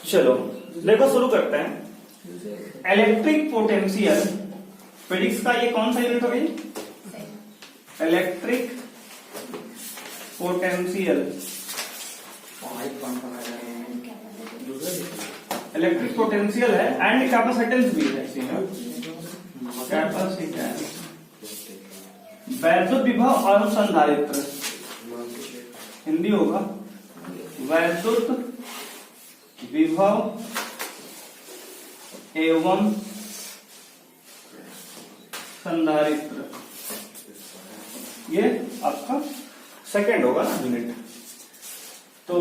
चलो देखो शुरू करते हैं। इलेक्ट्रिक पोटेंशियल फिजिक्स का ये कौन सा यूनिट हो गई? Electric potential. इलेक्ट्रिक पोटेंशियल है एंड कैपेसिटेंस भी है इसी में। कैपेसिटेंस, वैद्युत विभव और संधारित्र, हिंदी होगा वैद्युत विभव एवं संधारित्र, ये आपका सेकंड होगा ना यूनिट। तो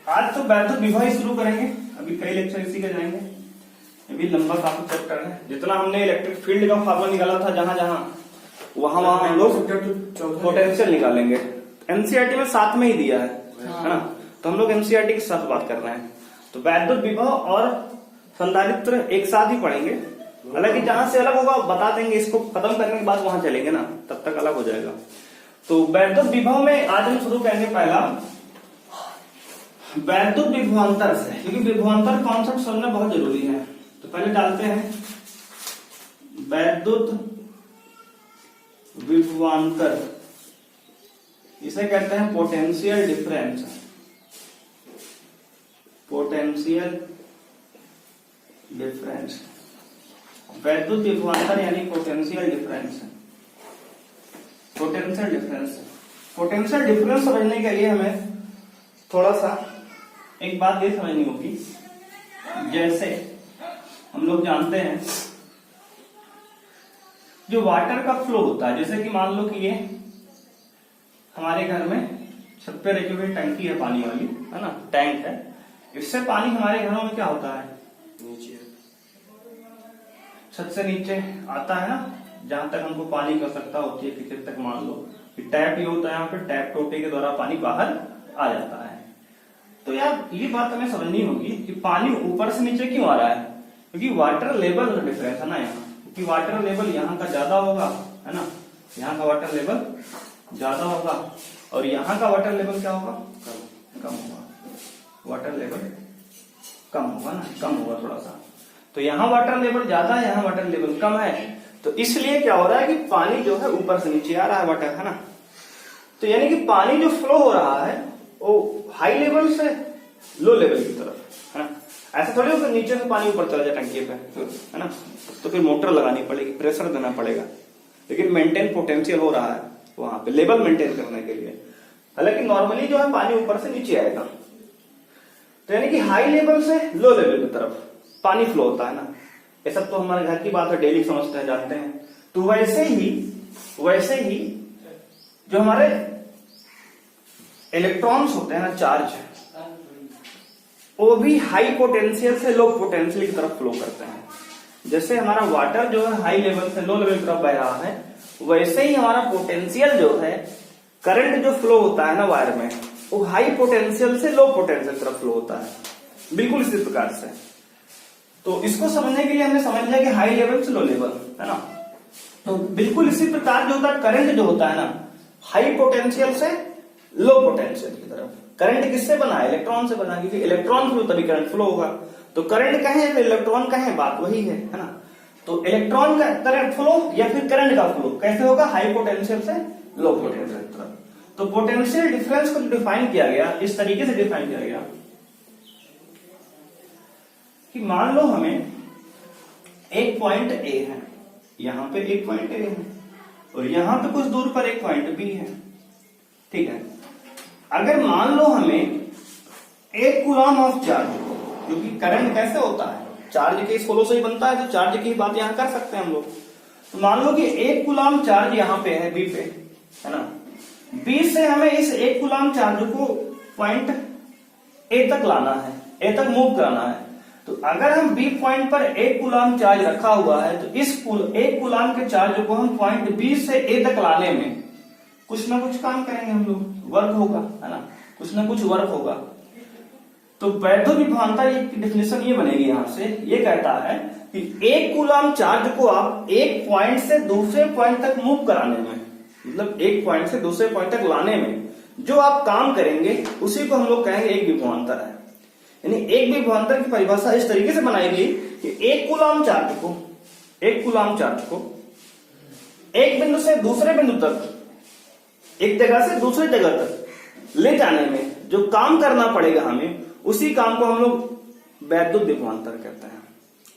आज तो वैद्युत विभव ही शुरू करेंगे, अभी कई लेक्चर इसी के जाएंगे। ये भी लंबा काफी चैप्टर है। जितना हमने इलेक्ट्रिक फील्ड का फॉर्मूला निकाला था जहां जहां वहां हम लोग पोटेंशियल निकालेंगे। एनसीईआरटी में साथ में ही दिया है ना, तो हम लोग एनसीईआरटी के साथ बात कर रहे हैं। तो वैद्युत विभव और संधारित्र एक साथ ही पढ़ेंगे, हालांकि जहां से अलग होगा बता देंगे, इसको खत्म करने के बाद वहां चलेंगे ना, तब तक अलग हो जाएगा। तो वैद्युत विभव में आज हम शुरू करेंगे पहला वैद्युत विभवांतर से, क्योंकि विभवांतर कॉन्सेप्ट समझना बहुत जरूरी है। तो पहले डालते हैं वैद्युत विभवांतर, इसे कहते हैं पोटेंशियल डिफरेंस। पोटेंशियल डिफरेंस, वैद्युत विभवांतर यानी potential difference. Potential difference, potential difference समझने के लिए हमें थोड़ा सा एक बात ये समझनी होगी। जैसे हम लोग जानते हैं जो वाटर का फ्लो होता है, जैसे कि मान लो कि ये हमारे घर में छत पे रखी हुई टंकी है पानी वाली, है ना, टैंक है। इससे पानी हमारे घरों में क्या होता है, नीचे छत से नीचे आता है ना, जहां तक हमको पानी की आवश्यकता होती है किसी तक। मान लो कि टैप ये होता है, यहाँ पे टैप टोटे के द्वारा पानी बाहर आ जाता है। तो यार ये बात हमें समझनी होगी कि पानी ऊपर से नीचे क्यों आ रहा है, क्योंकि वाटर लेवल डिफरेंस है ना यहाँ, क्योंकि वाटर लेवल यहाँ का ज्यादा होगा, है ना, यहाँ का वाटर लेवल ज्यादा होगा और यहाँ का वाटर लेवल क्या होगा, कम होगा। वाटर लेवल कम होगा ना, कम होगा थोड़ा सा। तो यहाँ वाटर लेवल ज्यादा है, यहाँ वाटर लेवल कम है, तो इसलिए क्या हो रहा है कि पानी जो है ऊपर से नीचे आ रहा है वाटर, है ना। तो यानी कि पानी जो फ्लो हो रहा है वो हाई लेवल से लो लेवल की तरफ, है ना। ऐसा थोड़ी होगा नीचे से पानी ऊपर चला जाए टंकी पे, है ना, तो फिर मोटर लगानी पड़ेगी, प्रेशर देना पड़ेगा। लेकिन मेंटेन पोटेंशियल हो रहा है वहां पे लेवल मेंटेन करने के लिए। हालांकि नॉर्मली जो है पानी ऊपर से नीचे आएगा, तो यानी कि हाई लेवल से लो लेवल की तरफ पानी फ्लो होता है ना। ये सब तो हमारे घर की बात है, डेली समझते हैं, जानते हैं। तो वैसे ही जो हमारे इलेक्ट्रॉन्स होते हैं ना, चार्ज, वो भी हाई पोटेंशियल से लो पोटेंशियल की तरफ फ्लो करते हैं। जैसे हमारा वाटर जो है हाई लेवल से लो लेवल की तरफ बह रहा है, वैसे ही हमारा पोटेंशियल जो है, करंट जो फ्लो होता है ना वायर में, वो हाई पोटेंशियल से लो पोटेंशियल की तरफ फ्लो होता है, बिल्कुल इसी प्रकार से। तो इसको समझने के लिए हमने समझ लिया कि हाई लेवल से लो लेवल, है ना। तो बिल्कुल इसी प्रकार जो होता है करंट जो होता है ना, हाई पोटेंशियल से लो पोटेंशियल की तरफ। करंट किससे बना है, इलेक्ट्रॉन से बना, क्योंकि इलेक्ट्रॉन फ्लो तभी करंट फ्लो होगा। तो करंट कहें तो इलेक्ट्रॉन कहें, बात वही है ना। तो इलेक्ट्रॉन का करंट फ्लो या फिर करंट का फ्लो कैसे होगा, हाई पोटेंशियल से लो पोटेंशियल की तरफ। तो पोटेंशियल डिफरेंस को डिफाइन किया गया, इस तरीके से डिफाइन किया गया कि मान लो हमें एक पॉइंट ए है, यहां पे एक पॉइंट ए है और यहां पे कुछ दूर पर एक पॉइंट बी है, ठीक है। अगर मान लो हमें एक कूलम ऑफ चार्ज, क्योंकि करंट कैसे होता है, चार्ज के इस फ्लो से ही बनता है, तो चार्ज की बात यहां कर सकते हैं हम लोग। तो मान लो कि एक कूलम चार्ज यहां पे है बी पे, है ना। बी से हमें इस एक कूलम चार्ज को पॉइंट ए तक लाना है, ए तक मूव कराना है। तो अगर हम बी पॉइंट पर एक कूलम चार्ज रखा हुआ है, तो इस एक कूलम के चार्ज को हम पॉइंट बी से ए तक लाने में कुछ ना कुछ काम करेंगे हम लोग, वर्क होगा, है ना, कुछ ना कुछ वर्क होगा। तो वैद्युत विभवांतर की डेफिनेशन ये बनेगी, यहां से ये कहता है कि एक कूलम चार्ज को आप एक पॉइंट से दूसरे पॉइंट तक मूव कराने में, मतलब एक पॉइंट से दूसरे पॉइंट तक लाने में जो आप काम करेंगे उसी को हम लोग कहेंगे एक विभवांतर है। यानी एक विभवांतर की परिभाषा इस तरीके से बनाई गई कि एक कूलाम चार्ज को एक बिंदु से दूसरे बिंदु तक, एक जगह से दूसरी जगह तक ले जाने में जो काम करना पड़ेगा हमें, उसी काम को हम लोग वैद्युत विभवांतर कहते हैं।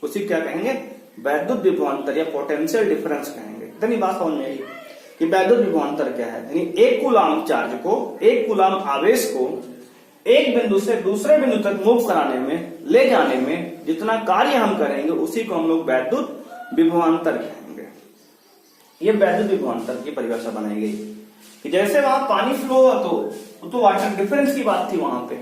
उसी क्या कहेंगे? वैद्युत विभवांतर या पोटेंशियल डिफरेंस कहेंगे। इतनी बात समझ में आई कि वैद्युत विभवांतर क्या है। यानी एक कूलाम चार्ज को, एक कूलाम आवेश को एक बिंदु से दूसरे बिंदु तक मूव कराने में, ले जाने में जितना कार्य हम करेंगे, उसी को हम लोग वैद्युत विभवांतर कहेंगे। ये वैद्युत विभवांतर की परिभाषा बनाई गई कि जैसे वहां पानी फ्लो हुआ तो वाटर डिफरेंस की बात थी वहां पे,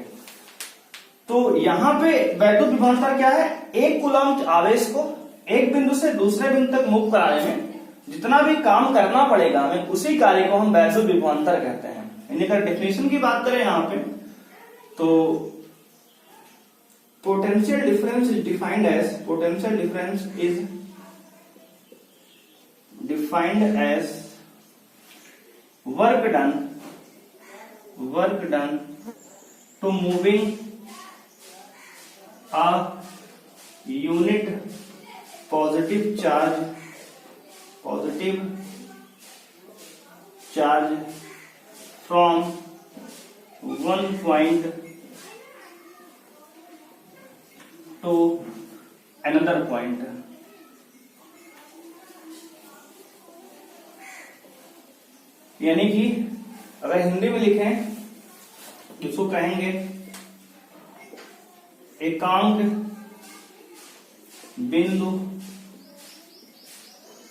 तो यहां पे वैद्युत विभवांतर क्या है? एक कूलाम आवेश को एक बिंदु से दूसरे बिंदु तक मूव कराने में जितना भी काम करना पड़ेगा हमें, उसी कार्य को हम वैद्युत विभवांतर कहते हैं। यानी अगर डेफिनेशन की बात करें यहां पे, तो potential difference is defined as work done to moving a unit positive charge from one point to another point। यानी कि अगर हिंदी में लिखें तो इसको कहेंगे एकांक बिंदु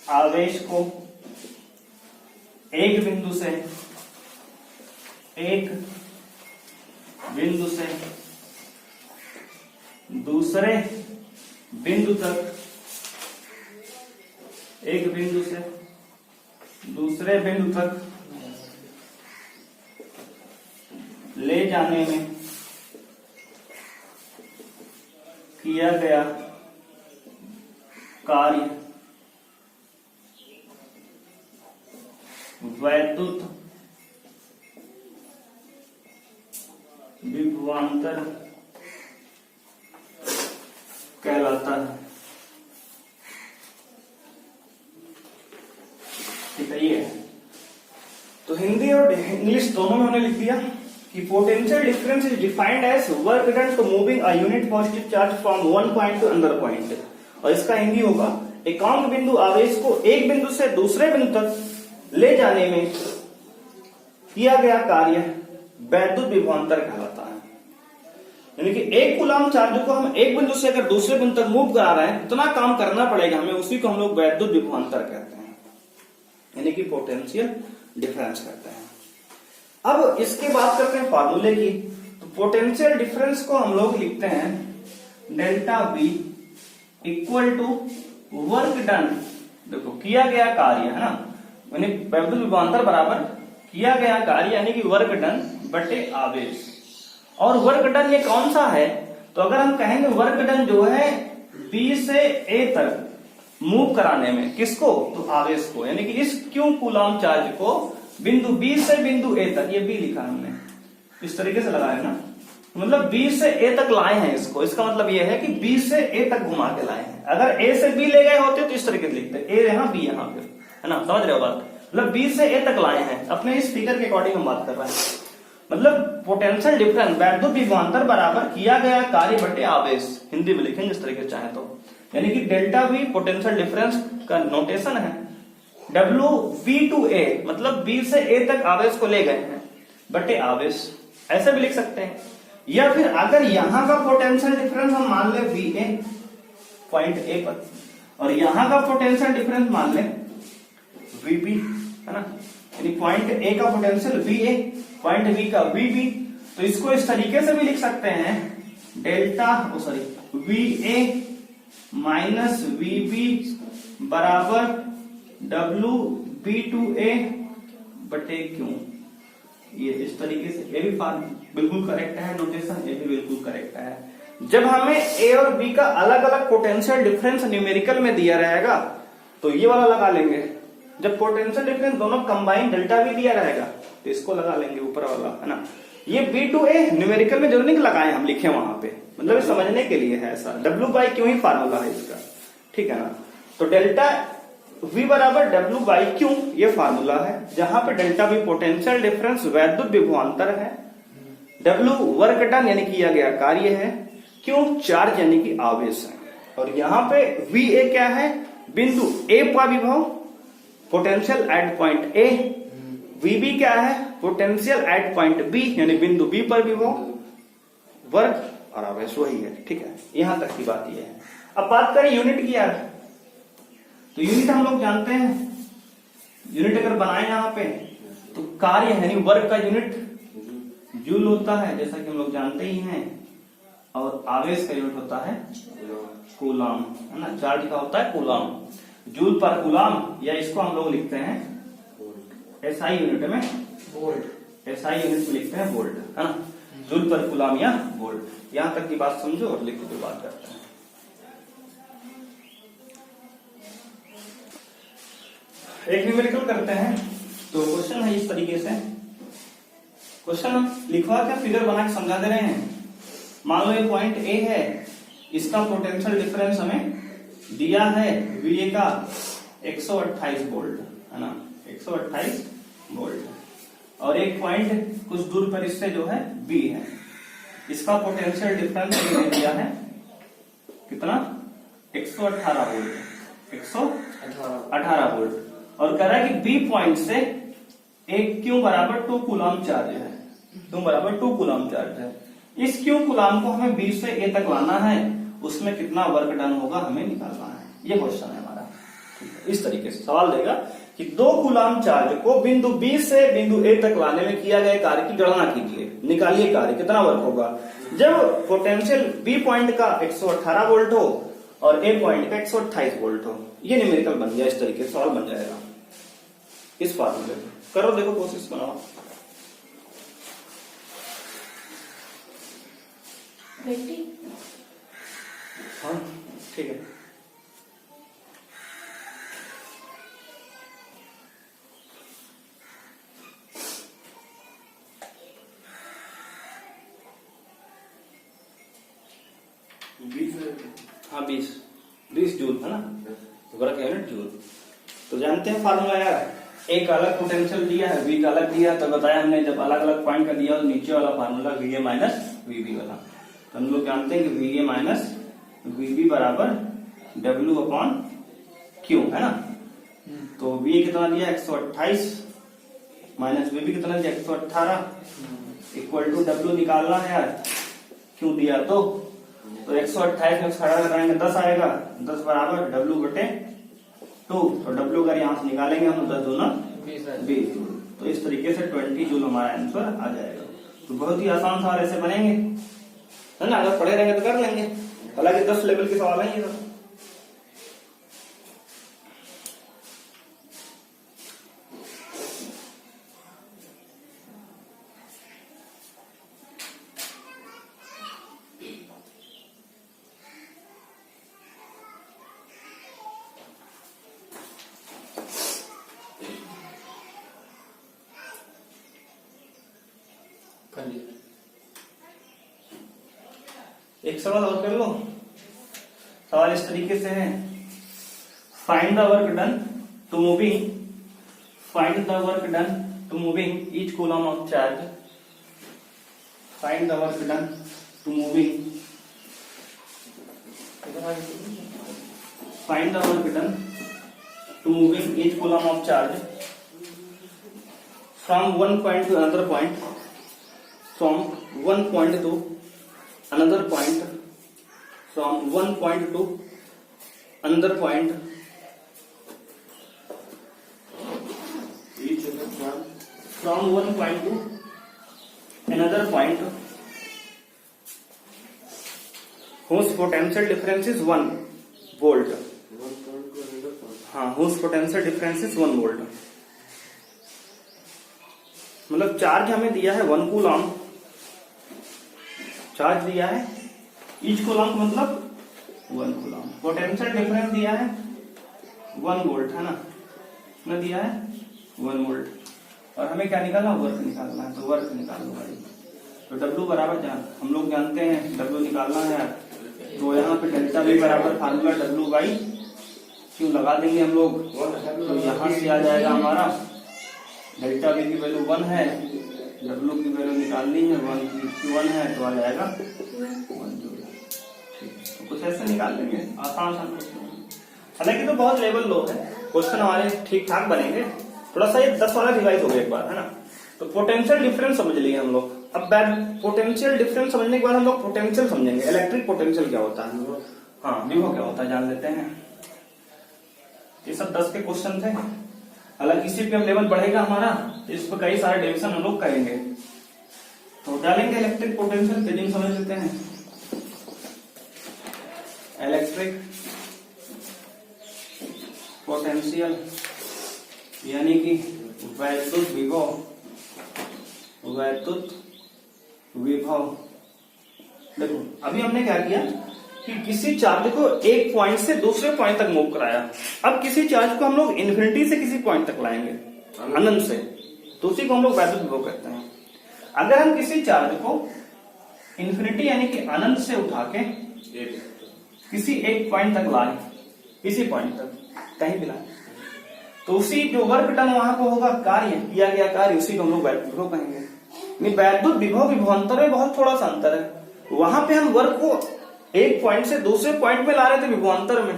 आवेश को एक बिंदु से दूसरे बिंदु तक, एक बिंदु से दूसरे बिंदु तक ले जाने में किया गया कार्य वैद्युत विभवांतर कहलाता है। ठीक है, ये तो हिंदी और इंग्लिश दोनों में हमने लिख दिया कि potential difference is defined as work done to moving a unit positive charge from one point to another point. और इसका हिंदी होगा एकांक बिंदु आवेश को एक बिंदु से दूसरे बिंदु तक ले जाने में किया गया कार्य वैद्युत विभवांतर कहलाता है। यानी कि एक कूलाम चार्ज को हम एक बिंदु से अगर दूसरे बिंदु तक मूव करा रहे हैं, इतना काम करना पड़ेगा हमें, उसी को हम लोग वैद्युत विभवांतर कहते हैं, यानी कि पोटेंशियल डिफरेंस कहते हैं। अब इसकी बात करते हैं फार्मूले की। तो पोटेंशियल डिफरेंस को हम लोग लिखते हैं delta V equal to work done. देखो किया गया कार्य है ना, यानी वैद्युत विभवांतर बराबर किया गया कार्य यानी कि वर्क डन बटे आवेश। और वर्क डन ये कौन सा है? तो अगर हम कहेंगे वर्क डन जो है B से A तक मूव कराने में, किसको? तो आवेश को, यानी कि इस क्यू कूलाम चार्ज को बिंदु B से बिंदु A तक, ये B लिखा हमने, इस तरीके से लगाया ना, मतलब B से A तक लाए हैं इसको। इसका मतलब ये है कि B से A तक घुमा के लाए हैं। अगर A से B ले गए होते तो इस तरीके से लिखते, A यहाँ B यहाँ पे, है ना, समझ रहे हो बात? मतलब B से A तक लाए हैं, अपने इस फिगर के अकॉर्डिंग हम बात कर रहे हैं। मतलब पोटेंशियल डिफरेंस वैद्युत विभवांतर बराबर किया गया कार्य बटे आवेश, हिंदी में लिखेंगे इस तरीके चाहे तो। यानी कि डेल्टा V पोटेंशियल डिफरेंस का नोटेशन है, WV2A मतलब B से A तक आवेश को ले गए हैं बटे आवेश, ऐसे भी लिख सकते हैं। या फिर अगर यहां का पोटेंशियल डिफरेंस हम मान ले VA पॉइंट A पर, और यहां का पोटेंशियल डिफरेंस मान ले VB, है ना, यानी पॉइंट A का पोटेंशियल VA, पॉइंट B का VB, तो इसको इस तरीके से भी लिख सकते हैं डेल्टा VA माइनस VB बराबर WB2A बटे क्यू। ये इस तरीके से, ये भी बिल्कुल करेक्ट है नोटेशन, ये भी बिल्कुल करेक्ट है। जब हमें A और B का अलग अलग पोटेंशियल डिफरेंस न्यूमेरिकल में दिया रहेगा तो ये वाला लगा लेंगे। जब पोटेंशियल डिफरेंस दोनों कंबाइन डेल्टा V दिया रहेगा तो इसको लगा लेंगे ऊपर वाला, है ना। ये B2A न्यूमेरिकल में जरूर नहीं लगाए हम, लिखे वहां पे, मतलब ये समझने के लिए है ऐसा। W by Q he formula है इसका, ठीक है ना। तो डेल्टा V बराबर डब्ल्यू बाई क्यू ये फार्मूला है, जहां पे डेल्टा V पोटेंशियल डिफरेंस वैद्युत विभवांतर है, डब्ल्यू वर्क डन यानी किया गया कार्य है, क्यू चार्ज यानी कि आवेश है, और यहाँ पे VA क्या है, बिंदु A पर विभव potential at point A, VB क्या है, पोटेंशियल एट पॉइंट B यानी बिंदु B पर विभव, वर्क और आवेश वही है, ठीक है। यहां तक की बात यह है। अब बात करें यूनिट की यार, तो यूनिट हम लोग जानते हैं, यूनिट अगर बनाए यहां पे तो कार्य यानी वर्क का यूनिट जूल होता है, जैसा कि हम लोग जानते ही हैं, और आवेश का यूनिट होता है कूलाम, है ना। चार्ज का होता है कूलाम, जूल पर कूलाम, या इसको हम लोग लिखते हैं एसआई यूनिट में वोल्ट, एसआई यूनिट में लिखते हैं वोल्ट, है ना। जूल पर कूलाम या वोल्ट, यहां तक की बात समझो और लिख के बात करते हैं। एक न्यूमेरिकल करते हैं, तो क्वेश्चन है इस तरीके से, क्वेश्चन लिखवा के फिगर बना के समझा दे रहे हैं। मान लो ये पॉइंट ए है, इसका पोटेंशियल डिफरेंस हमें दिया है VA का 128 वोल्ट, है ना, 128 वोल्ट, और एक पॉइंट कुछ दूर पर इससे जो है B है, इसका पोटेंशियल डिफरेंस दिया है कितना, 118 वोल्ट, 118 वोल्ट, और कह रहा है कि B पॉइंट से एक Q बराबर 2 कूलम चार्ज है, Q बराबर 2 कूलम चार्ज है। इस Q कूलम को हमें B से A तक लाना है, उसमें कितना वर्क डन होगा हमें निकालना है, ये क्वेश्चन है हमारा। इस तरीके से सवाल देगा कि 2 कूलम चार्ज को बिंदु B से बिंदु A तक लाने में किया गया कार्य की गणना कीजिए, निकालिए कार्य कितना वर्क होगा जब पोटेंशियल B पॉइंट का 118 वोल्ट हो और A पॉइंट का 128 वोल्ट हो। ये न्यूमेरिकल बन गया, इस तरीके से सवाल बन जाएगा इस फार्मूले में। करो, देखो, कोशिश बनाओ। हाँ ठीक है। हाँ 20 जूल है ना, वर्क यूनिट जूल। तो जानते हैं फार्मूला यार, एक अलग पोटेंशियल दिया है, V का अलग दिया, तो बताया हमने जब अलग अलग पॉइंट का दिया तो नीचे वाला फार्मूला VA माइनस VB वाला। तो हम लोग जानते हैं कि VA माइनस VB बराबर W अपॉन Q, है ना। तो VA कितना दिया 128 माइनस VB कितना दिया 118 इक्वल टू W निकालना है यार, क्यों दिया तो 128 में खड़ा लगाएंगे 10 आएगा, 10 बराबर W बटे 2, तो W अगर यहाँ से निकालेंगे हम 10 दूना 20 जूल, तो इस तरीके से 20 जूल हमारा आंसर आ जाएगा। तो बहुत ही आसान सवाल ऐसे बनेंगे, है ना, अगर पढ़े रहेंगे तो कर लेंगे, हालांकि 10 लेवल के सवाल है ये सब। एक सवाल और कर लो। सवाल इस तरीके से है, find the work done to moving, find the work done to moving each coulomb of charge, find the work done to moving, find the work done to moving each coulomb of charge from one point to another point, from one point to another point, from one point to another point, each from one point to another point whose potential difference is 1 volt, हाँ whose potential difference is 1 volt, मतलब charge हमें दिया है 1 coulomb, charge दिया है each coulomb मतलब 1 coulomb, potential difference दिया है 1 वोल्ट, है ना, कितना दिया है 1 वोल्ट, और हमें क्या निकालना, वर्क निकालना है, तो वर्क निकालो भाई। तो W बराबर हम लोग जानते हैं W निकालना है, तो यहाँ पे डेल्टा V बराबर फार्मूला W बाई क्यों लगा देंगे हम लोग। तो यहाँ से आ जाएगा हमारा डेल्टा V की वैल्यू 1 है, W की वैल्यू निकालनी है 1 है, तो आ जाएगा 1 जो। तो कुछ ऐसे निकाल लेंगे, आसान क्वेश्चन। हालांकि तो बहुत लेवल लो है, क्वेश्चन हमारे ठीक ठाक बनेंगे। थोड़ा सा ये 10 वाला रिवाइज हो गया एक बार, है ना। तो पोटेंशियल डिफरेंस समझ लिए हम लोग। अब पोटेंशियल डिफरेंस समझने के बाद हम लोग पोटेंशियल समझेंगे, इलेक्ट्रिक पोटेंशियल क्या होता है, हाँ विभव क्या होता है जान लेते हैं। ये सब 10 के क्वेश्चन थे। हालांकि इसी पे हम लेवल बढ़ेगा हमारा, इस पर कई सारे डिविजन हम लोग करेंगे। तो डालेंगे इलेक्ट्रिक पोटेंशियल, पेजिंग समझ लेते हैं। इलेक्ट्रिक पोटेंशियल यानी कि वैद्युत विभव। देखो अभी हमने क्या किया कि किसी चार्ज को एक पॉइंट से दूसरे पॉइंट तक मूव कराया। अब किसी चार्ज को हम लोग इन्फिनिटी से किसी पॉइंट तक लाएंगे, अनंत से, तो उसी को हम लोग वैद्युत विभव कहते हैं। अगर हम किसी चार्ज को इन्फिनिटी यानी कि अनंत से उठा के किसी एक पॉइंट तक लाए, किसी पॉइंट तक कहीं भी लाए, तो उसी जो वर्क डन वहां को होगा, कार्य किया गया कार्य, उसी को हम लोग वैद्युत विभव कहेंगे। वैद्युत विभव विभवांतर में बहुत थोड़ा सा अंतर है। वहां पे हम वर्क को एक पॉइंट से दूसरे पॉइंट में ला रहे थे विभवांतर में,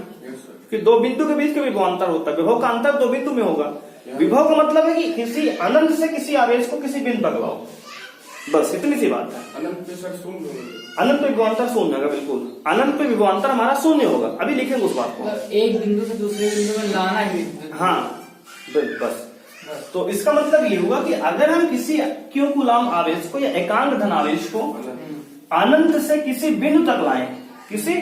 कि दो बिंदु के बीच का विभवांतर होता है, विभव का अंतर दो बिंदु में होगा। विभव का मतलब है कि किसी अनंत से किसी आवेश को किसी बिंदु तक लाओ, बस इतनी सी बात है। अनंत पे विभवांतर शून्य होगा, बिल्कुल अनंत पे विभवांतर हमारा शून्य होगा। अभी लिखेंगे उस बात को, एक बिंदु से दूसरे बिंदु में लाना ही। हाँ बस। तो इसका मतलब ये हुआ कि अगर हम किसी क्यू कूलॉम आवेश को या एकांक धन आवेश को अनंत से किसी बिंदु तक लाएं, किसी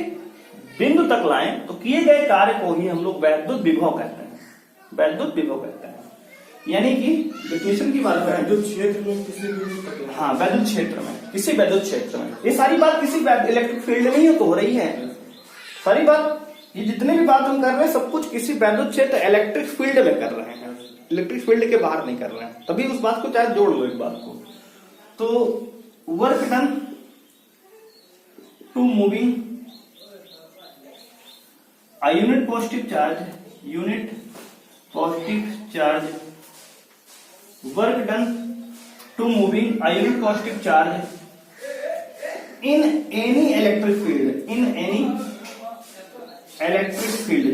बिंदु तक लाएं, तो किए गए कार्य को ही हम लोग वैद्युत विभव कहते हैं, वैद्युत विभव कहते हैं। यानी कि डेफिनेशन की बात करें, वैद्युत क्षेत्र में किसी बिंदु तक, हाँ वैद्युत क्षेत्र में, किसी वैद्युत क्षेत्र में। ये सारी बात किसी इलेक्ट्रिक फील्ड में ही हो रही है, सारी बात, ये जितने भी बात हम कर रहे हैं सब कुछ किसी वैद्युत क्षेत्र इलेक्ट्रिक फील्ड में कर रहे हैं, इलेक्ट्रिक फील्ड के बाहर नहीं कर रहे हैं। तभी उस बात को चाहे जोड़ लो एक बात को। तो work done to moving a unit positive charge work done to moving a unit positive charge in any electric field,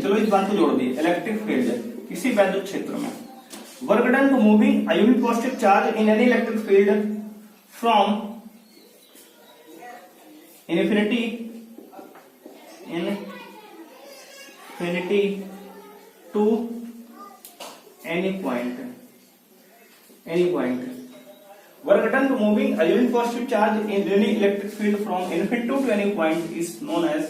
चलो इस बात को जोड़ दिए, इलेक्ट्रिक फील्ड किसी वैद्युत क्षेत्र में। Work done to moving a unit positive charge in any electric field from infinity to any point. Work done to moving a unit positive charge in any electric field from infinity to any point is known as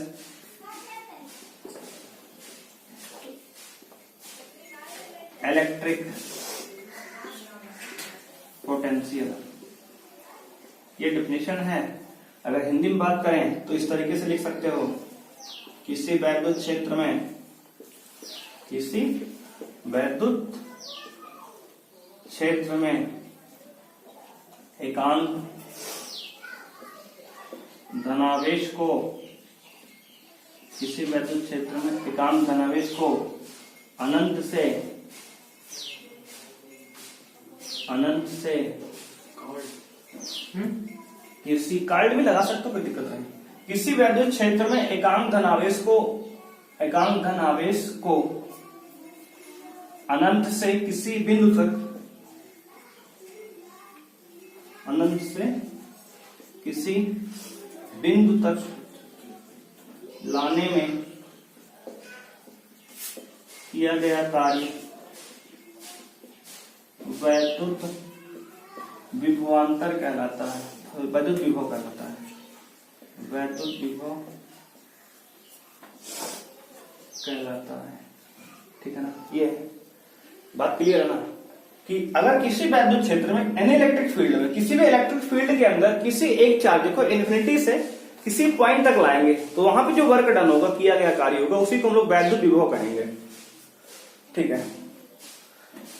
electric potential। ये definition है। अगर हिंदी में बात करें तो इस तरीके से लिख सकते हो, किसी वैद्युत क्षेत्र में, किसी वैद्युत क्षेत्र में एकांक धनावेश को, किसी वैद्युत क्षेत्र में एकांक धनावेश को अनंत से किसी कार्ड भी लगा सकते हो, कोई दिक्कत नहीं। किसी वैद्युत क्षेत्र में एकांक धनावेश को अनंत से किसी बिंदु तक, अनंत से किसी बिंदु तक लाने में किया गया कार्य वैद्युत विभवांतर कहलाता है, वैद्युत विभव कहलाता है, वैद्युत विभव कहलाता है। ठीक है ना, ये बात क्लियर है ना, कि अगर किसी वैद्युत क्षेत्र में एनी इलेक्ट्रिक फील्ड में, किसी भी इलेक्ट्रिक फील्ड के अंदर किसी एक चार्ज को इन्फिनिटी से किसी पॉइंट तक लाएंगे, तो वहां पे जो वर्क डन होगा, किया गया कार्य होगा, उसी को हम लोग वैद्युत विभव कहेंगे। ठीक है,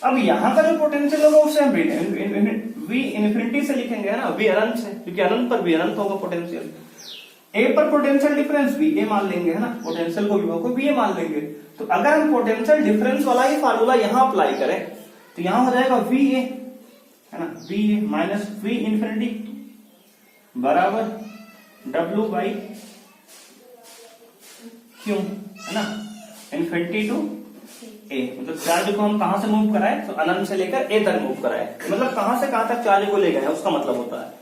अब यहां का जो पोटेंशियल होगा उसे हम v इन्फिनिटी से लिखेंगे है ना, v अनंत से, क्योंकि अनंत पर v अनंत होगा पोटेंशियल। a पर पोटेंशियल डिफरेंस va मान लेंगे है ना, पोटेंशियल को विभव को va मान लेंगे। तो अगर हम पोटेंशियल डिफरेंस वाला ही फार्मूला यहां अप्लाई करें तो यहां हो जाएगा va है ना, va माइनस v इन्फिनिटी बराबर w बाई क्यू है ना, इन्फिनिटी टू ए। मतलब चार्ज को हम कहां से मूव कराए, तो अनंत से लेकर ए तक मूव कराए। मतलब कहां से कहां तक चार्ज को ले गए हैं उसका मतलब होता है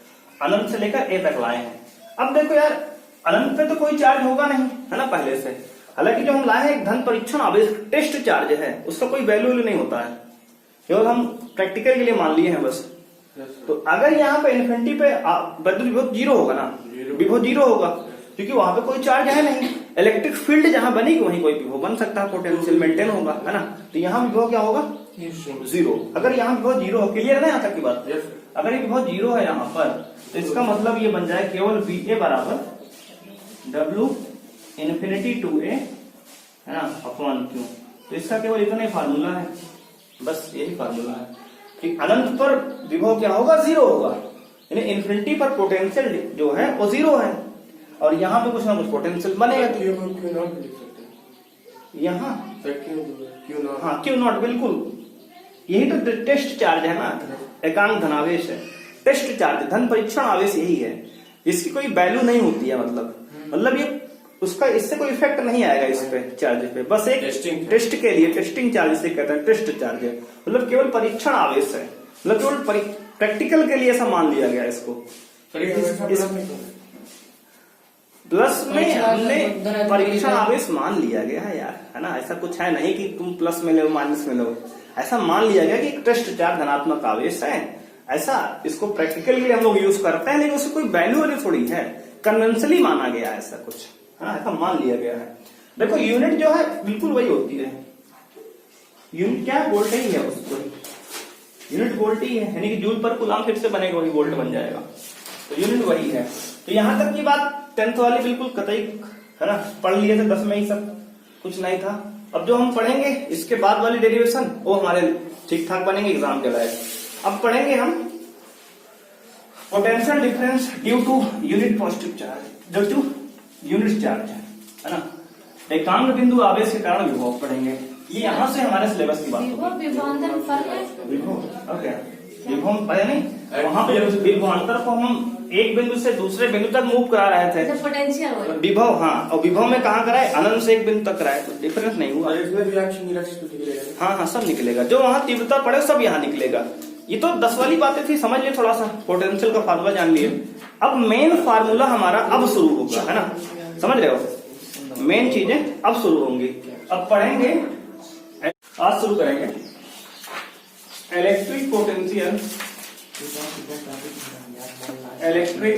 अनंत से लेकर ए तक लाए हैं। अब देखो यार, अनंत पे तो कोई चार्ज होगा नहीं है ना पहले से, हालांकि जो हम लाए हैं एक धन परीक्षण आवेश टेस्ट चार्ज है, उसका कोई वैल्यू नहीं होता है, केवल हम प्रैक्टिकल के लिए मान लिए हैं बस। तो अगर यहाँ पे इन्फिनिटी पे विद्युत विभव जीरो होगा ना, विभव जीरो होगा क्योंकि वहां पे कोई चार्ज है नहीं। इलेक्ट्रिक फील्ड जहां बनेगी वहीं कोई विभव बन सकता है, पोटेंशियल मेंटेन होगा है ना। तो यहाँ विभव क्या होगा, जीरो। अगर यहाँ विभव जीरो हो, क्लियर है ना यहाँ तक की बात। अगर ये विभव जीरो है यहाँ पर तो इसका मतलब ये बन जाए केवल va बराबर w इन्फिनिटी टू ए है ना अपॉन क्यू। तो इसका केवल इतना ही फार्मूला है, बस यही फार्मूला है कि अनंत पर विभव क्या होगा, जीरो होगा, यानी इन्फिनिटी पर पोटेंशियल जो है वो जीरो है और यहाँ पे कुछ ना कुछ पोटेंशियल बनेगा। क्यू नॉट भी लिख सकते हैं यहाँ क्यू नॉट। हाँ क्यू नॉट, बिल्कुल यही तो टेस्ट चार्ज है ना, एकांक धनावेश है, टेस्ट चार्ज धन परीक्षण आवेश यही है, इसकी कोई वैल्यू नहीं होती है। मतलब ये उसका इससे कोई इफेक्ट नहीं आएगा इस पे चार्ज पे, बस एक टेस्ट के लिए टेस्टिंग चार्ज से कहते हैं, टेस्ट चार्ज है मतलब केवल परीक्षण आवेश है, मतलब केवल प्रैक्टिकल के लिए ऐसा मान लिया गया इसको। प्लस में हमने परीक्षण आवेश मान लिया गया है यार, है ना, ऐसा कुछ है नहीं कि तुम प्लस में लो माइनस में लो, ऐसा मान लिया गया कि एक टेस्ट चार्ज धनात्मक आवेश है, ऐसा इसको प्रैक्टिकल के लिए हम लोग यूज करते हैं, लेकिन उसकी कोई वैल्यू वाली थोड़ी है, कन्वेंशनली माना गया है ऐसा कुछ, हाँ ऐसा मान लिया गया है। देखो यूनिट जो है बिल्कुल वही होती है, यूनिट क्या है, वोल्ट ही है, उसको यूनिट वोल्ट ही है, यानी कि जूल पर कूलम फिर से बनेगा वही वोल्ट बन जाएगा, तो यूनिट वही है। तो यहां तक की बात 10th वाली बिल्कुल कतई है ना, पढ़ लिए थे 10 में ही सब, कुछ नहीं था। अब जो हम पढ़ेंगे इसके बाद वाली डेरिवेशन वो हमारे ठीक ठाक बनेंगे एग्जाम के लायक। अब पढ़ेंगे हम potential difference due to unit positive charge, due to unit charge है ना, एकांक बिंदु आवेश के कारण विभव पढ़ेंगे। ये यहाँ से हमारे सिलेबस की बात होगी। ओके, विभव पता नहीं, वहां पे विभवांतर को हम एक बिंदु से दूसरे बिंदु तक मूव करा रहे थे, पोटेंशियल विभव, हाँ, और विभव में कहाँ कराए, अनंत से एक बिंदु तक कराए, तो डिफरेंस नहीं हुआ। हाँ हाँ, सब निकलेगा, जो वहां तीव्रता पड़े सब यहाँ निकलेगा। ये तो 10 वाली बातें थी, समझ लिए थोड़ा सा, पोटेंशियल का फार्मूला जान लिए। अब मेन फार्मूला हमारा अब शुरू होगा, है ना, समझ रहे हो, मेन चीजें अब शुरू होंगी। अब पढ़ेंगे, आज शुरू करेंगे electric potential, electric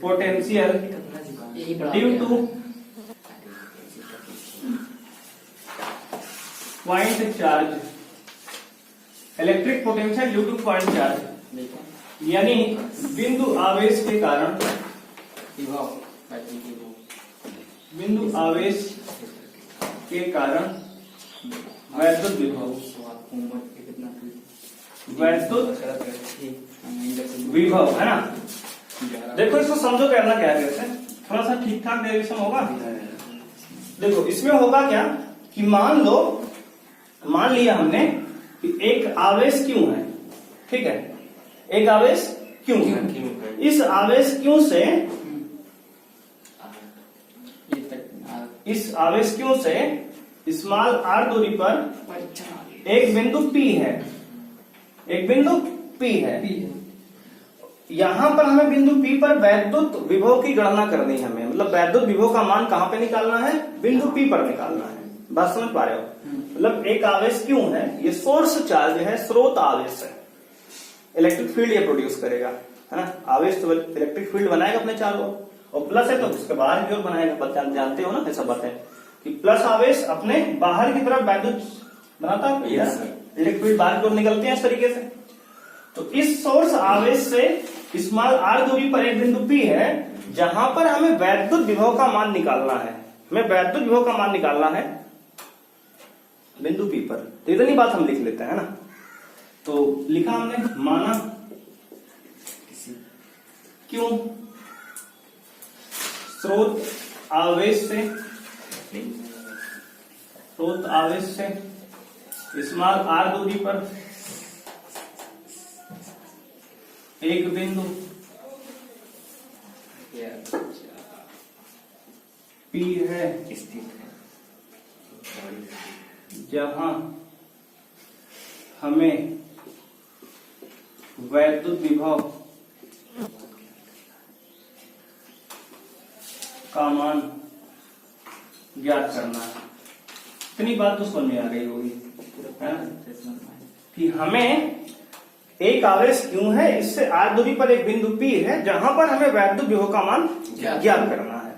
potential due to point charge, electric potential due to point charge, यानी बिंदु आवेश के कारण, बिंदु आवेश के कारण वैद्युत विभव, वैद्युत विभव है ना। देखो इसको समझो करना क्या कहते हैं, थोड़ा सा ठीक ठाक डेरिवेशन होगा। देखो इसमें होगा क्या कि मान लिया हमने कि एक आवेश क्यों है, ठीक है, एक आवेश क्यों है, इस आवेश क्यों से, इस आवेश क्यों से स्मॉल r दूरी पर एक बिंदु P है, एक बिंदु P है। यहां पर हमें बिंदु P पर वैद्युत विभव की गणना करनी है हमें, मतलब वैद्युत विभव का मान कहां पे निकालना है, बिंदु P पर निकालना है। बात समझ पा रहे हो, मतलब एक आवेश क्यों है, ये सोर्स चार्ज है, स्रोत आवेश है, इलेक्ट्रिक फील्ड ये प्रोड्यूस करेगा, है ना, आवेश तो इलेक्ट्रिक फील्ड बनाएगा अपने चारों ओर, और प्लस है तो उसके बाहर की ओर बनाएगा, जानते हो ना ऐसा बात है कि प्लस आवेश अपने बाहर की तरफ वैद्युत बनाता है, इलेक्ट्रिक फील्ड बाहर की ओर निकलते हैं इस तरीके से। तो इस सोर्स आवेश से स्मॉल r दूरी पर एक बिंदु P है, जहां पर हमें वैद्युत विभव का मान निकालना है, हमें वैद्युत विभव का मान निकालना है बिंदु P पर। तो इतनी बात हम लिख लेते हैं ना। तो लिखा हमने माना क्यों स्रोत आवेश से स्मॉल r दूरी पर एक बिंदु P है स्थित है जहां हमें वैद्युत विभव का मान ज्ञात करना है। इतनी बात तो समझ में आ गई होगी है ना? कि हमें एक आवेश क्यों है, इससे r दूरी पर एक बिंदु P है जहां पर हमें वैद्युत विभव का मान ज्ञात करना है।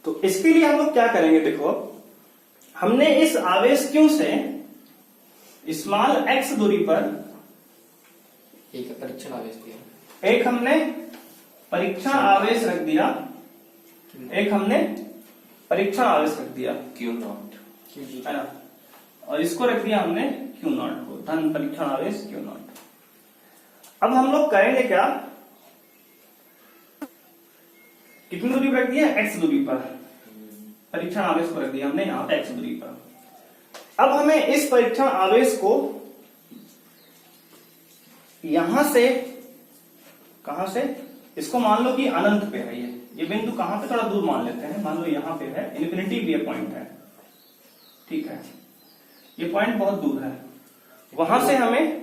तो इसके लिए हम लोग क्या करेंगे, देखो हमने इस आवेश क्यों से स्मॉल x दूरी पर एक परीक्षण आवेश दिया, एक हमने परीक्षण आवेश रख दिया, क्यों नॉट है ना, और इसको रख दिया हमने Q0 को, धन परीक्षण आवेश Q0। अब हम लोग करेंगे क्या, कितनी दूरी पर रख दिया, x दूरी पर परीक्षण आवेश को रख दिया हमने यहाँ पे x दूरी पर। अब हमें इस परीक्षण आवेश को यहां से, कहां से, इसको मान लो कि अनंत पे है, ये बिंदु कहां पे, थोड़ा दूर मान लेते हैं, मान लो यहां पे है, इन्फिनिटी भी ये पॉइंट है, ठीक है, ये पॉइंट बहुत दूर है, वहां से हमें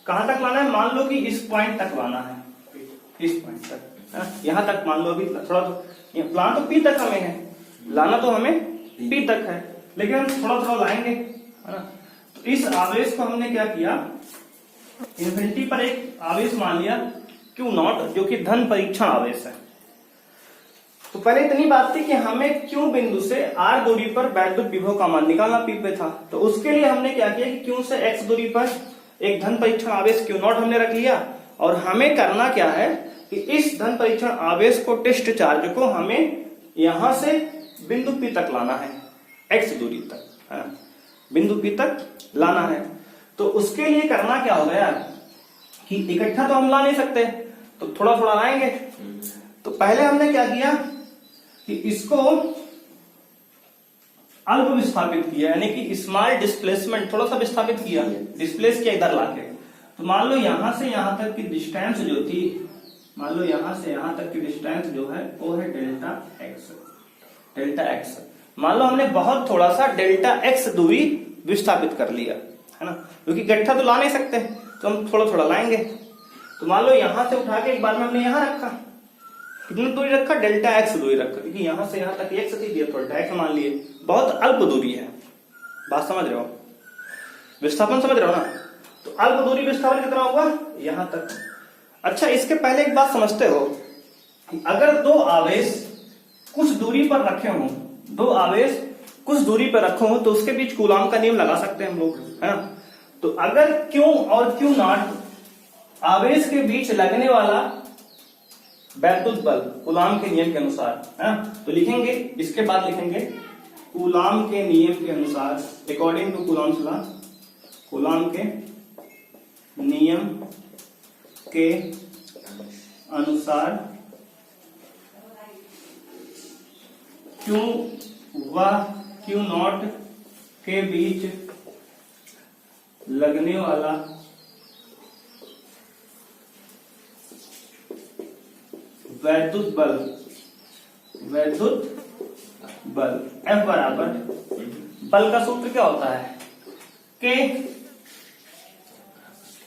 कहां तक लाना है, मान लो कि इस पॉइंट तक लाना है, इस पॉइंट तक, यहां तक मान लो, अभी थोड़ा प्लान तो P तक हमें है, लाना तो हमें P तक है, लेकिन हम थोड़ा थोड़ा लाएंगे, है ना। तो इस आवेश को हमने क्या किया, इन्फिनिटी पर एक आवेश मान लिया Q0 जो कि धन परीक्षण आवेश है। तो पहले इतनी बात थी कि हमें Q बिंदु से R दूरी पर वैद्युत विभव का मान निकालना P पे था, तो उसके लिए हमने क्या किया कि Q से X दूरी पर एक धन परीक्षण आवेश Q0 हमने रख लिया, और हमें करना क्या है कि इस धन परीक्षण आवेश को, टेस्ट चार्ज को हमें यहां से बिंदु P तक लाना है, X दूरी तक, है ना, बिंदु P तक लाना है। तो उसके लिए करना क्या होगा यार, कि इकट्ठा तो हम ला नहीं सकते, तो थोड़ा थोड़ा लाएंगे। तो पहले हमने क्या किया कि इसको अल्प विस्थापित किया, यानी कि स्मॉल डिस्प्लेसमेंट, थोड़ा सा विस्थापित किया, डिस्प्लेस किया इधर लाके। तो मान लो यहां से यहां तक की डिस्टेंस जो थी, मान लो यहां से यहां तक की डिस्टेंस जो है वो है डेल्टा एक्स। मान लो हमने बहुत थोड़ा सा डेल्टा एक्स दूरी विस्थापित कर लिया, है ना, क्योंकि इकट्ठा तो ला नहीं सकते, तो हम थोड़ा थोड़ा लाएंगे। तो मान लो यहां से उठा के एक बार में हमने यहां रखा, कितनी दूरी रखा, डेल्टा एक्स दूरी रखा, क्योंकि यहां से यहां तक एक्स थी, तो डेल्टा एक्स मान लिए, बहुत अल्प दूरी है, बात समझ रहे हो, विस्थापन समझ रहे हो ना। तो अल्प दूरी विस्थापन कितना होगा, यहां तक। अच्छा, इसके पहले एक बात समझते हो, अगर दो आवेश कुछ दूरी पर रखे हों, तो उसके बीच कूलाम का नियम लगा सकते हैं हम लोग, है ना। तो अगर Q और Q0 आवेश के बीच लगने वाला वैद्युत बल कूलाम के नियम के अनुसार, है ना, तो लिखेंगे, इसके बाद लिखेंगे कूलाम के नियम के अनुसार, according to Coulomb's law, Coulomb के नियम के अनुसार Q व Q0 के बीच लगने वाला वैद्युत बल F बराबर, बल का सूत्र क्या होता है, K,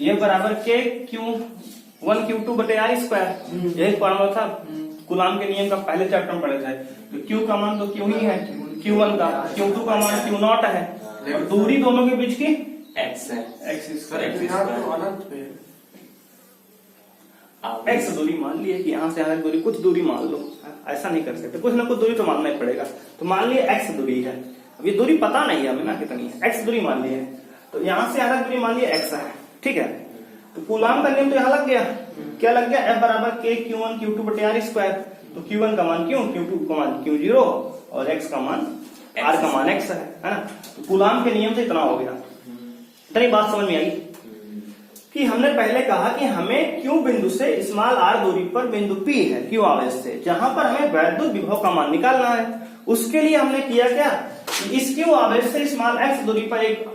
ये बराबर K Q1 Q2 बटे R स्क्वायर, यही फॉर्मूला था कूलाम के नियम का, पहले चैप्टर में पढ़े थे। तो Q का मान तो Q ही है, Q1 का, Q2 का मान Q0 है, और दूरी दोनों के बीच की एक्स है, एक्स दूरी मान लिए कि यहाँ से यहाँ दूरी, कुछ दूरी मान लो, ऐसा नहीं कर सकते, कुछ ना कुछ दूरी तो मानना ही पड़ेगा। तो मान लिए एक्स दूरी है, अब ये दूरी पता नहीं है हमें ना कितनी है, एक्स दूरी मान लिए, तो यहाँ से यहाँ दूरी मान लिए एक्स है, ठीक है। तो कूलाम का नियम तो यहाँ लग गया, क्या लग गया, F बराबर K Q1 Q2 बटे R स्क्वायर। तो Q1 का मान Q, Q2 का मान Q0 और X का मान R का मान X है ना। तो कूलाम के नियम से इतना हो गया, इतनी बात समझ में आई। कि हमने पहले कहा कि हमें Q बिंदु से स्मॉल r दूरी पर बिंदु P है Q आवेश से, जहां पर हमें वैद्युत विभव का मान निकालना है। उसके लिए हमने किया क्या, इस Q आवेश से स्मॉल x दूरी पर एक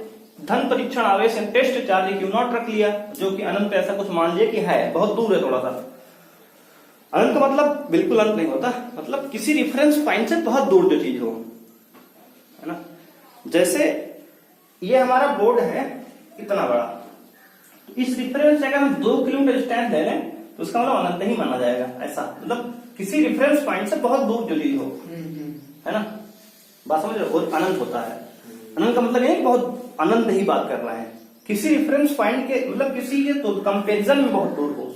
धन परीक्षण आवेश टेस्ट चार्ज Q0 रख लिया, जो कि अनंत ऐसा कुछ मान लिया कि है, बहुत दूर है थोड़ा सा। अनंत मतलब बिल्कुल अंत नहीं होता, मतलब किसी रिफरेंस पॉइंट से बहुत दूर जो चीज हो, है ना। जैसे ये हमारा बोर्ड है इतना बड़ा, तो इस रिफरेंस से अगर हम 2 किलोमीटर डिस्टेंस ले लें तो उसका मतलब अनंत ही माना जाएगा। ऐसा मतलब किसी रिफरेंस पॉइंट से बहुत दूर जो चीज हो, है ना, बात समझ रहे हो, अनंत होता है। अनंत का मतलब ये नहीं बहुत अनंत ही बात कर रहे हैं, किसी रिफरेंस पॉइंट के मतलब किसी के तो कंपेरिजन में बहुत दूर हो,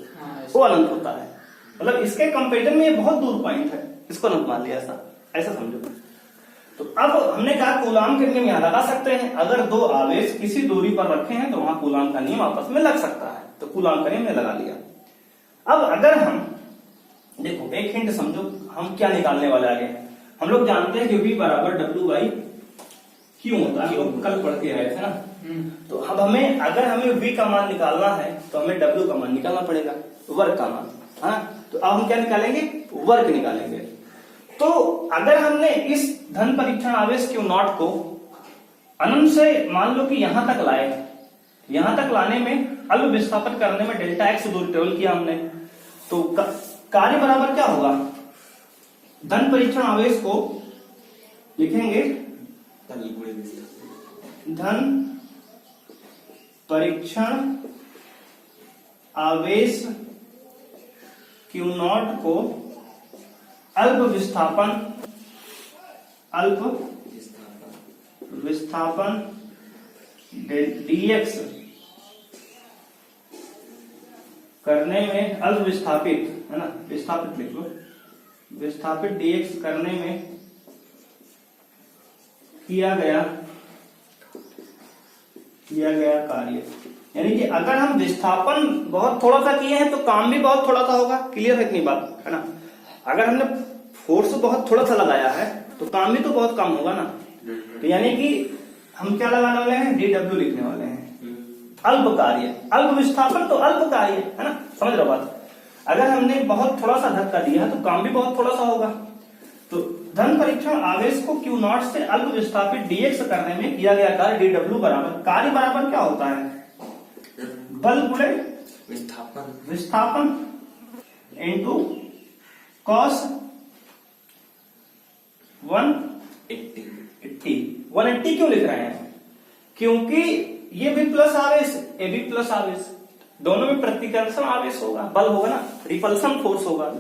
वो अनंत होता है। मतलब इसके कंपेरिजन में ये बहुत दूर पॉइंट है, इसको अनंत मान लिया, ऐसा समझो। तो अब हमने कहा कूलाम के नियम यहां लगा सकते हैं, अगर 2 आवेश किसी दूरी पर रखे हैं तो वहां कूलाम का नियम आपस में लग सकता है, तो कूलाम का नियम ने लगा लिया। अब अगर हम देखो एक हिंट समझो, हम क्या निकालने वाले आगे हैं। हम लोग जानते हैं कि V बराबर W/Q होता है, तो कल पढ़ के आए थे ना। तो अब अगर हमें V का मान निकालना है तो हमें W का मान निकालना पड़ेगा, वर्ग का मान। हाँ, तो अब हम क्या निकालेंगे, वर्ग निकालेंगे। तो अगर हमने इस धन परीक्षण आवेश Q0 को अनंत से मान लो कि यहां तक लाए, यहां तक लाने में अल्प विस्थापन करने में डेल्टा x दूरी ट्रेवल किया हमने, तो कार्य बराबर क्या होगा, धन परीक्षण आवेश को लिखेंगे धन परीक्षण आवेश Q0 को अल्प विस्थापन dx करने में, अल्प विस्थापित है ना, विस्थापित लिख लो, विस्थापित dx करने में किया गया कार्य। यानी कि अगर हम विस्थापन बहुत थोड़ा सा किए हैं तो काम भी बहुत थोड़ा सा होगा, क्लियर है इतनी बात, है ना। अगर हमने फोर्स बहुत थोड़ा सा लगाया है तो काम भी तो बहुत कम होगा ना। तो यानी कि हम क्या लगाने वाले हैं, DW लिखने वाले हैं, अल्प कार्य, अल्प विस्थापन तो अल्प कार्य, है ना, समझ रहे हो बात। अगर हमने बहुत थोड़ा सा धक्का दिया तो काम भी बहुत थोड़ा सा होगा। तो धन परीक्षण आवेश को Q0 से अल्प विस्थापित dx करने में किया गया कार्य DW बराबर, कार्य बराबर क्या होता है, बल गुणे विस्थापन इंटू cos 180 क्यों लिख रहे हैं, क्योंकि ये भी प्लस आवेश, ये भी प्लस आवेश, दोनों में प्रतिकर्षण आवेश होगा, बल होगा ना, रिपल्सन फोर्स होगा।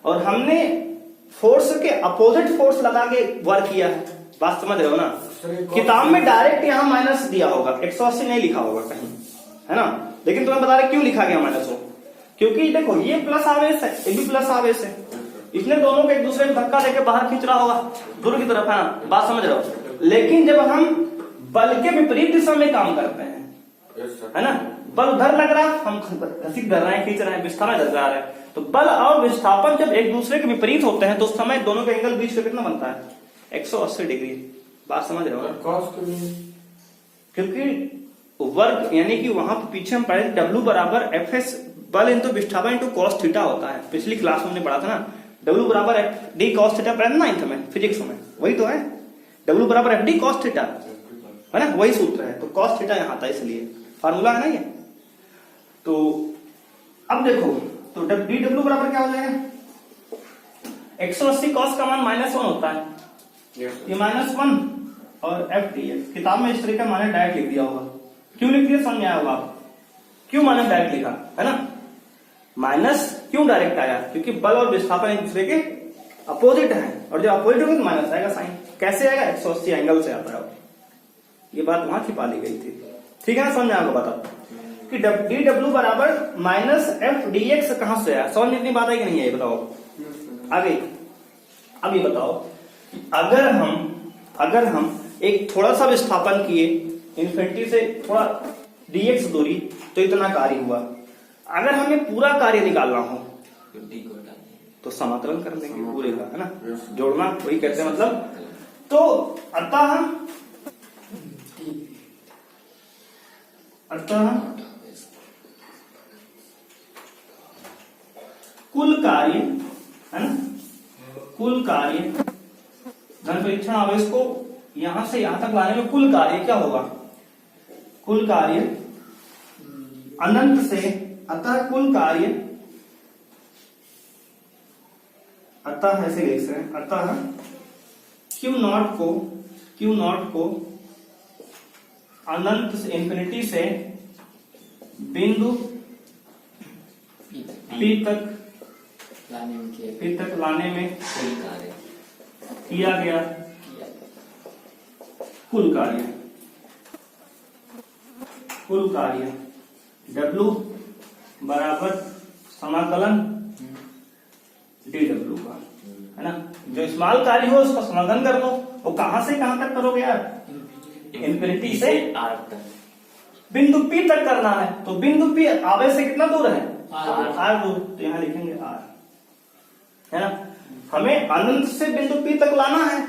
और हमने फोर्स के अपोजिट फोर्स लगा के वर्क किया है, बात समझ रहे हो ना। किताब में डायरेक्ट यहाँ माइनस दिया होगा, 180 नहीं लिखा होगा कहीं, है ना, लेकिन तुम्हें बता रहे क्यों लिखा गया माइनस हो, क्योंकि देखो ये प्लस आवेश है, ये भी प्लस आवेश है, इसने दोनों को एक दूसरे को धक्का देके बाहर खींच रहा होगा दूर की तरफ, है ना, बात समझ रहे हो। लेकिन जब हम बल के विपरीत दिशा में काम करते हैं, है ना, बल उधर लग रहा है, हम घसीट कर रहे हैं, खींच रहे हैं, विस्थापन कर रहा है, तो बल और विस्थापन जब एक दूसरे के विपरीत होते हैं तो उस समय दोनों के एंगल बीच में कितना बनता है, 180 डिग्री, बात समझ रहे हो। क्योंकि वर्ग यानी कि वहां पीछे हम पढ़े W बराबर FS बल इंटू विस्थापन इंटू cos थीटा होता है, पिछली क्लास में हमने पढ़ा था ना, W बराबर FD cos थीटा पढ़ा ना 9th में फिजिक्स में, वही तो है, W बराबर FD cos थीटा, है ना, वही सूत्र है। तो cos थीटा यहाँ था, इसलिए फार्मूला है ना ये। तो अब देखो, तो DW बराबर क्या हो जाएगा, 180 cos का मान -1 होता है, ये -1 और FDX किताब में इस तरीके माने डायरेक्ट लिख दिया होगा, क्यों लिख दिया समझ में आया होगा आप, क्यों माने डायरेक्ट लिखा, है ना, माइनस क्यों डायरेक्ट आया, क्योंकि बल और विस्थापन एक दूसरे के अपोजिट है, और जब अपोजिट होगा तो माइनस आएगा साइन, कैसे आएगा, 180 एंगल से आता है। ये बात वहां छिपा ली गई थी, ठीक है ना, समझ में आपको बता कि DW बराबर -FDX कहां से आया, समझ में इतनी बात है कि नहीं है, ये बताओ आगे। अब ये बताओ, अगर हम एक थोड़ा सा विस्थापन किए इन्फिनिटी से थोड़ा dx दूरी, तो इतना कार्य हुआ। अगर हमें पूरा कार्य निकालना हो तो समाकलन कर लेंगे पूरे का, है ना, जोड़ना वही कहते हैं मतलब। तो अतः कुल कार्य, है ना, कुल कार्य धन परीक्षण आवेश को यहां से यहां तक लाने में कुल कार्य क्या होगा, कुल कार्य अनंत से, अतः कुल कार्य, अतः ऐसे लिख सकते हैं, अतः क्यू नॉट को अनंत से इन्फिनिटी से बिंदु पी तक लाने में किया गया कुल कार्य W बराबर समाकलन dW का, है ना। जो स्मॉल कार्य हो उसका समाकलन कर लो, वो कहां से कहां तक करोगे यार, इन्फिनिटी से R तक, बिंदु P तक करना है। तो बिंदु P आवेश से कितना दूर है, R दूर, तो यहां लिखेंगे R, है ना। हमें अनंत से बिंदु P तक लाना है,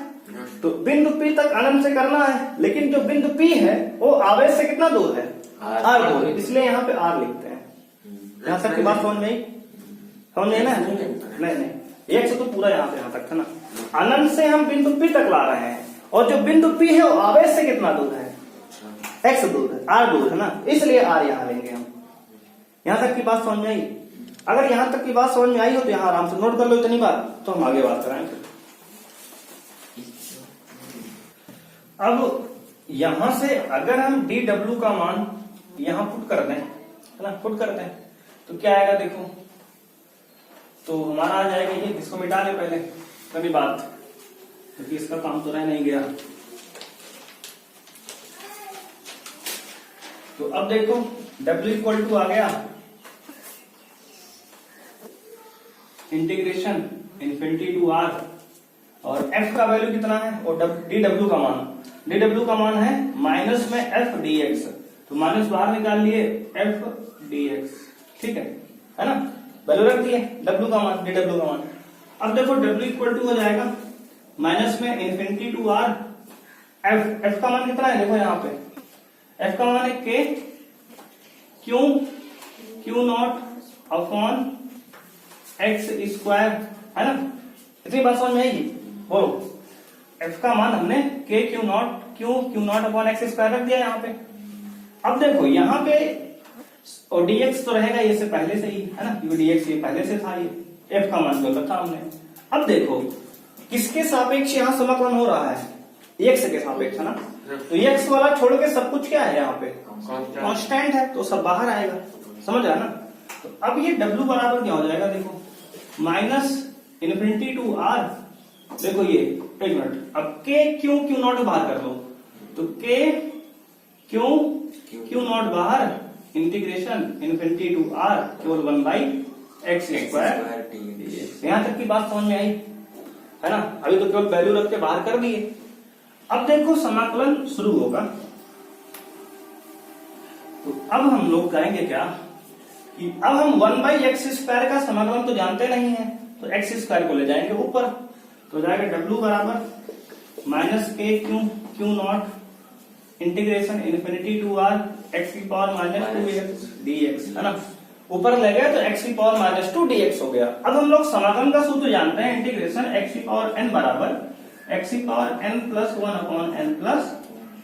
तो बिंदु P तक अनंत से करना है, लेकिन जो बिंदु P है वो आवेश से कितना दूर है, R दूर, इसलिए यहाँ पे R लिखते हैं। यहाँ तक की बात समझ में ना, नहीं, एक से तो पूरा यहाँ पे यहाँ तक था ना। अनंत से हम बिंदु P तक ला रहे हैं, और जो बिंदु P है वो आवेश से कितना दूर है, x दूर है, R दूर है ना, इसलिए R यहाँ लेंगे हम। यहाँ तक की बात समझ में आई? अगर यहाँ तक की बात समझ में आई हो तो यहाँ आराम से नोट कर लो इतनी बात, तो हम आगे बात कराएंगे। अब यहां से अगर हम dW का मान यहां पुट कर दें, है ना, पुट करते हैं तो क्या आएगा देखो, तो हमारा आ जाएगा ये, इसको मिटा ले पहले कभी बात, क्योंकि इसका काम तो रह नहीं गया। तो अब देखो W इक्वल टू आ गया इंटीग्रेशन इन्फिनिटी टू R, और F का वैल्यू कितना है, और dW का मान, dW का मान है माइनस में F dx, तो माइनस बाहर निकाल लिए F dx, ठीक है ना, वैल्यू रख दिए W का मान, dW का मान। अब देखो W इक्वल टू हो जाएगा माइनस में इन्फिनिटी टू R, F का मान कितना है देखो यहाँ पे, F का मान है K Q not upon x square, है ना। इतनी बात समझ में आएगी, बोलो। F का मान हमने Q not upon x square रख दिया यहाँ पे। अब देखो यहाँ पे और dx तो रहेगा ये से पहले से ही, है ना, क्योंकि dx ये पहले से था, ये F का मान तो रखा हमने। अब देखो किसके सापेक्ष यहाँ समाकलन हो रहा है, x के सापेक्ष, है ना, तो x वाला छोड़ के सब कुछ क्या है यहाँ पे, कांस्टेंट है, तो सब बाहर आएगा, समझ रहा ना। तो अब ये W बराबर क्या हो जाएगा देखो, माइनस इन्फिनिटी टू R, देखो ये एक मिनट, अब Q नॉट बाहर कर लो, तो Q नॉट बाहर, इंटीग्रेशन इन्फिनिटी टू R केवल 1/x स्क्वायर। यहां तक की बात समझ में आई, है ना। अभी तो केवल वैल्यू रख के बाहर कर दिए। अब देखो समाकलन शुरू होगा, तो अब हम लोग करेंगे क्या कि अब हम 1/x स्क्वायर का समाकलन तो जानते नहीं है, तो x स्क्वायर को ले जाएंगे ऊपर, तो जाएगा W बराबर minus Q not integration infinity to R x की पावर -2 dx, है ना। ऊपर ले गए तो x की पावर -2 dx हो गया। अब हम लोग समाकलन का सूत्र जानते हैं, इंटीग्रेशन x की पावर n बराबर x की power n plus 1 upon n plus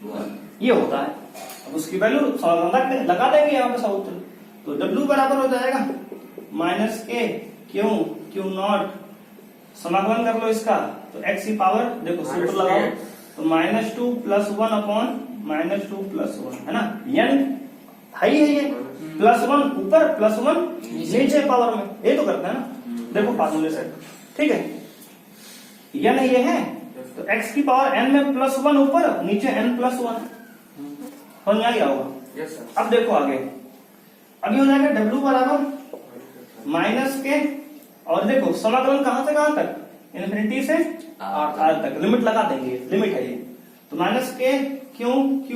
1, ये होता है। अब उसकी वैल्यू लगा देंगे यहाँ पे सूत्र, तो W बराबर हो जाएगा माइनस Q नॉट, समाकलन कर लो इसका, तो x की पावर देखो सूत्र लगाओ, तो -2 प्लस 1 अपॉन -2 प्लस 1, है ना, n है ये प्लस 1 ऊपर प्लस 1 नीचे पावर में, ये तो करते हैं ना, देखो फार्मूले से, ठीक है। n ये है तो x की पावर n में प्लस 1 ऊपर, नीचे n प्लस 1, समझ में आ गया होगा। अब देखो आगे, अभी हो जाएगा W बराबर माइनस के, और देखो समाकलन कहां से कहां तक, इन्फिनिटी से R तक, लिमिट लगा देंगे, लिमिट है ये, तो माइनस के Q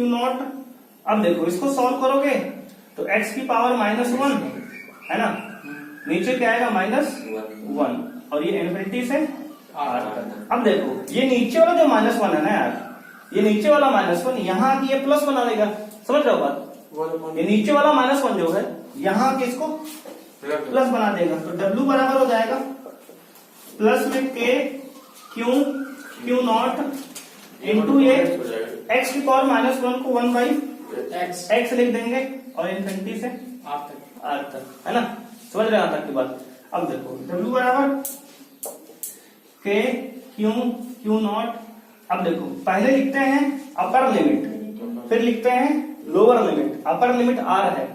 नॉट। अब देखो इसको सॉल्व करोगे तो x की पावर -1, है ना, नीचे क्या आएगा -1, और ये इन्फिनिटी से R तक। अब देखो ये नीचे वाला जो -1 है ना यार, ये नीचे वाला -1 यहाँ आके ये +1 आ जाएगा, समझ रहे हो बात, ये नीचे वाला -1 जो है यहाँ आके इसको प्लस बना देगा। तो W बराबर हो जाएगा प्लस में K क्यू नॉट इंटू ये x की पावर -1 को 1 बाई x लिख देंगे और इन्फिनिटी से r तक, है ना। समझ रहे हैं यहाँ तक की बात। अब देखो W बराबर K क्यू नॉट। अब देखो पहले लिखते हैं अपर लिमिट, फिर लिखते हैं lower limit. Upper limit r है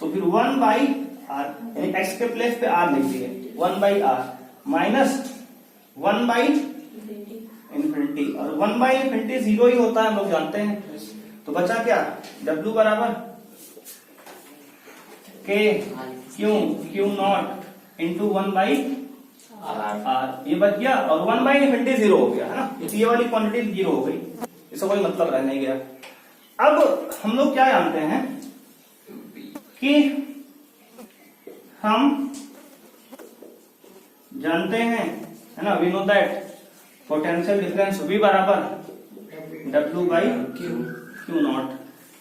तो फिर 1 बाई r, यानी x के प्लेस पे r लिख दिए, 1 by r minus 1 by infinity, और 1 बाई इन्फिनिटी 0 ही होता है, हम लोग जानते हैं। तो बचा क्या, W बराबर K q not into 1 by r, ये बच गया, और 1 बाई इन्फिनिटी 0 हो गया, है ना। तो ये वाली क्वांटिटी 0 हो गई, इसका कोई मतलब रह नहीं गया। अब हम लोग क्या जानते हैं कि हम जानते हैं, है ना, we know that potential difference V बराबर W बाई क्यू नॉट,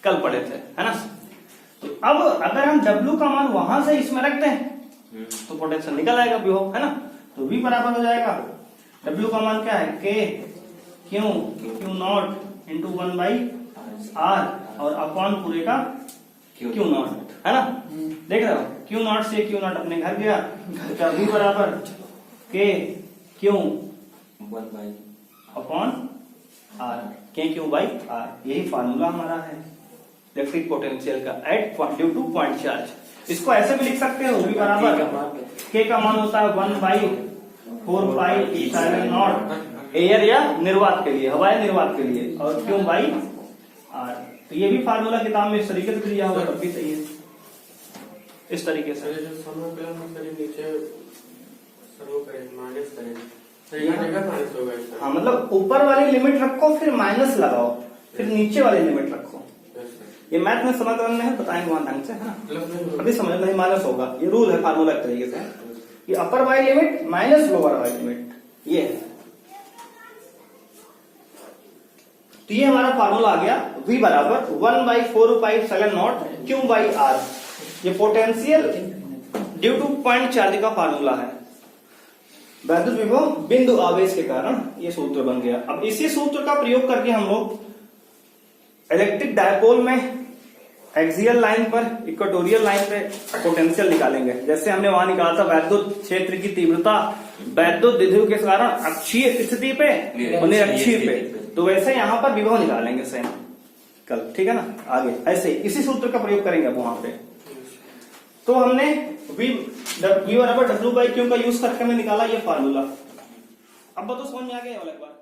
कल पढ़े थे, है ना। तो अब अगर हम W का मान वहां से इसमें रख दें तो पोटेंशियल निकल आएगा विभव, है ना। तो V बराबर हो जाएगा, W का मान क्या है, K q not into 1 by R, और अपॉन पूरे का क्यू नॉट, है ना। देख रहे हो, क्यू नॉट से क्यू नॉट अपने घर गया, घर का V बराबर K q 1 by upon R, K q by R। यही फार्मूला हमारा है इलेक्ट्रिक पोटेंशियल का at due to point charge. इसको ऐसे भी लिख सकते हो, V बराबर K का मान होता है 1 by 4 pi epsilon not air या निर्वात के लिए, हवाई निर्वात के लिए, और क्यू बाई R। तो ये भी फार्मूला किताब में इस तरीके से दिया होगा, तब भी सही है, इस तरीके से। नीचे सर्वो करें माइनस करें, माइनस होगा। हाँ, मतलब ऊपर वाली लिमिट रखो फिर माइनस लगाओ, फिर नीचे वाली लिमिट रखो। ये मैथ में समझ में है, बताएंगे वहां ढंग से, है ना। अभी समझ नहीं, माइनस होगा, ये रूल है, फार्मूला एक तरीके से। ये upper y limit minus lower y limit, ये है। तो ये हमारा फार्मूला आ गया, V बराबर 1 by 4 pi epsilon not Q by R। ये potential due to point charge का फार्मूला है, वैद्युत विभव बिंदु आवेश के कारण ये सूत्र बन गया। अब इसी सूत्र का प्रयोग करके हम लोग इलेक्ट्रिक डायपोल में एक्सियल लाइन पर, इक्वेटोरियल लाइन पे पोटेंशियल निकालेंगे। जैसे हमने वहां निकाला था वैद्युत क्षेत्र की तीव्रता वैद्युत विद्युत के कारण अक्षीय स्थिति पे और निरक्षीय पे, तो वैसे यहाँ पर विभव निकालेंगे सेम कल, ठीक है ना। आगे ऐसे इसी सूत्र का प्रयोग करेंगे अब वहां पे। तो हमने V बराबर W बाई क्यू का यूज करके हमने निकाला ये फार्मूला। अब तो समझ में आ गया एक बार।